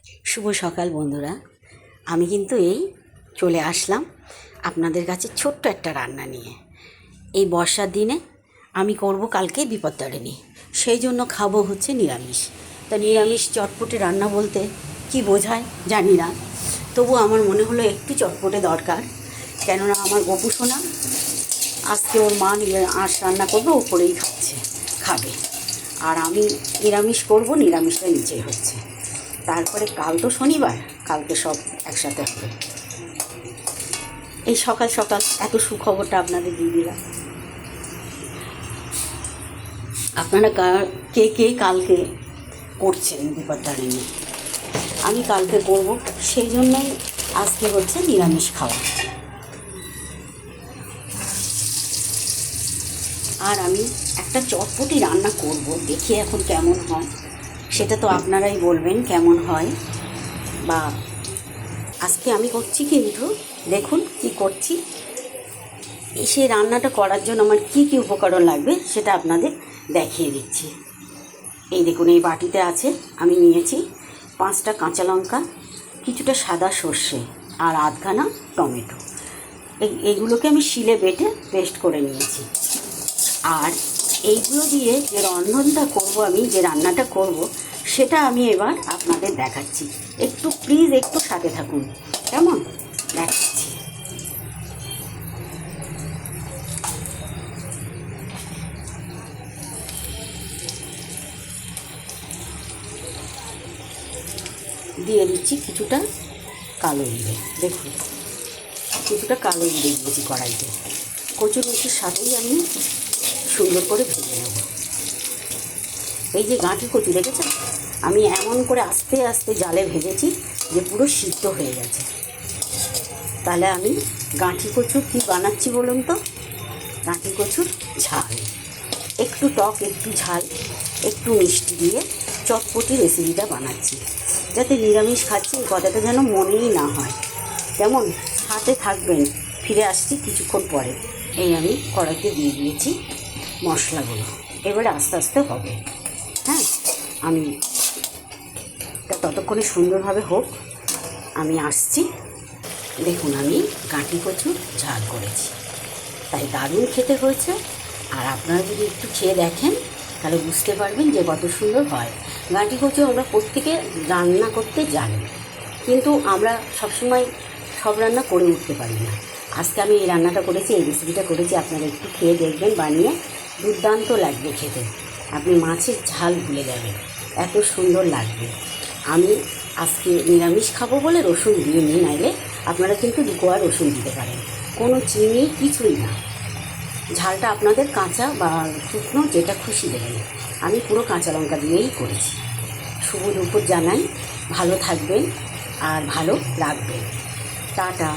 শুভ সকাল বন্ধুরা। আমি কিন্তু এই চলে আসলাম আপনাদের কাছে ছোট্ট একটা রান্না নিয়ে। এই বর্ষার দিনে আমি করব কালকে বিপত্তারিণী, সেই জন্য খাবো হচ্ছে নিরামিষ। তা নিরামিষ চটপটে রান্না বলতে কি বোঝায় জানি না, তবু আমার মনে হলো একটু চটপটে দরকার। কেননা আমার গপু সোনা আজকে ওর মা আঁশ রান্না করবে, ও করেই খাবে, আর আমি নিরামিষ করব, নিরামিষটা নিচেই হচ্ছে। তারপরে কাল তো শনিবার, কালকে সব একসাথে হবে। এই সকাল সকাল এত সুখবরটা আপনাদের দিয়ে দিলাম। আপনারা কে কে কালকে করছেন বিপত্তারিণী? আমি কালকে করব, সেই জন্যই আজকে হচ্ছে নিরামিষ খাওয়া। আর আমি একটা চটপটি রান্না করব, দেখি এখন কেমন হয়, সেটা তো আপনারাই বলবেন কেমন হয়। বা আজকে আমি করছি, কিন্তু দেখুন কি করছি। সেই রান্নাটা করার জন্য আমার কি কি উপকরণ লাগবে সেটা আপনাদের দেখিয়ে দিচ্ছি। এই দেখুন, এই বাটিতে আছে, আমি নিয়েছি 5টা কাঁচা লঙ্কা, কিছুটা সাদা সর্ষে আর আধখানা টমেটো। এইগুলোকে আমি শিলে বেটে পেস্ট করে নিয়েছি। আর এইগুলো দিয়ে যে রন্ধনটা করব, আমি যে রান্নাটা করব, সেটা আমি এবার আপনাদের দেখাচ্ছি। একটু প্লিজ একটু সাথে থাকুন, কেমন দেখাচ্ছি। দিয়ে দিচ্ছি কিছুটা কালো জিরে, দেখুন কিছুটা কালো জিরে দিয়েছি কড়াইতে। কচুর মুখির সাথেই আমি সুন্দর করে ভেজে নেব। এই যে গাঁটি কচু দেখেছেন, আমি এমন করে আস্তে আস্তে জালে ভেজেছি যে পুরো সিদ্ধ হয়ে গেছে। তাহলে আমি গাঁটি কচু কী বানাচ্ছি বলুন তো? গাঁটি কচুর ঝাল, একটু টক, একটু ঝাল, একটু মিষ্টি দিয়ে চটপটি রেসিপিটা বানাচ্ছি, যাতে নিরামিষ খাচ্ছি এই কথাটা যেন মনেই না হয়। কেমন হাতে থাকবেন, ফিরে আসছি কিছুক্ষণ পরে। এই আমি কড়াইতে দিয়ে দিয়েছি মশলাগুলো, এবারে আস্তে আস্তে হবে। হ্যাঁ, আমি ততক্ষণে সুন্দরভাবে হোক, আমি আসছি। দেখুন, আমি গাঁটি কচু ঝাল করেছি, তাই দারুণ খেতে হয়েছে। আর আপনারা যদি একটু খেয়ে দেখেন তাহলে বুঝতে পারবেন যে কত সুন্দর হয়। গাঁটি কচু আমরা প্রত্যেকে রান্না করতে জানি, কিন্তু আমরা সবসময় সব রান্না করে উঠতে পারি না। আজকে আমি এই রান্নাটা করেছি, এই রেসিপিটা করেছি, আপনারা একটু খেয়ে দেখবেন বানিয়ে, দুর্দান্ত লাগবে খেতে। আপনি মাছের ঝাল ভুলে যাবেন, এত সুন্দর লাগবে। আমি আজকে নিরামিষ খাবো বলে রসুন দিয়ে নিই, নাইলে আপনারা কিন্তু 2 কোয়া রসুন দিতে পারেন, কোনো চিনি কিছুই না। ঝালটা আপনাদের কাঁচা বা শুকনো যেটা খুশি দেবেন। আমি পুরো কাঁচা লঙ্কা দিয়েই করেছি। শুভ দুপুর জানাই, ভালো থাকবেন আর ভালো রাখবেন। টাটা।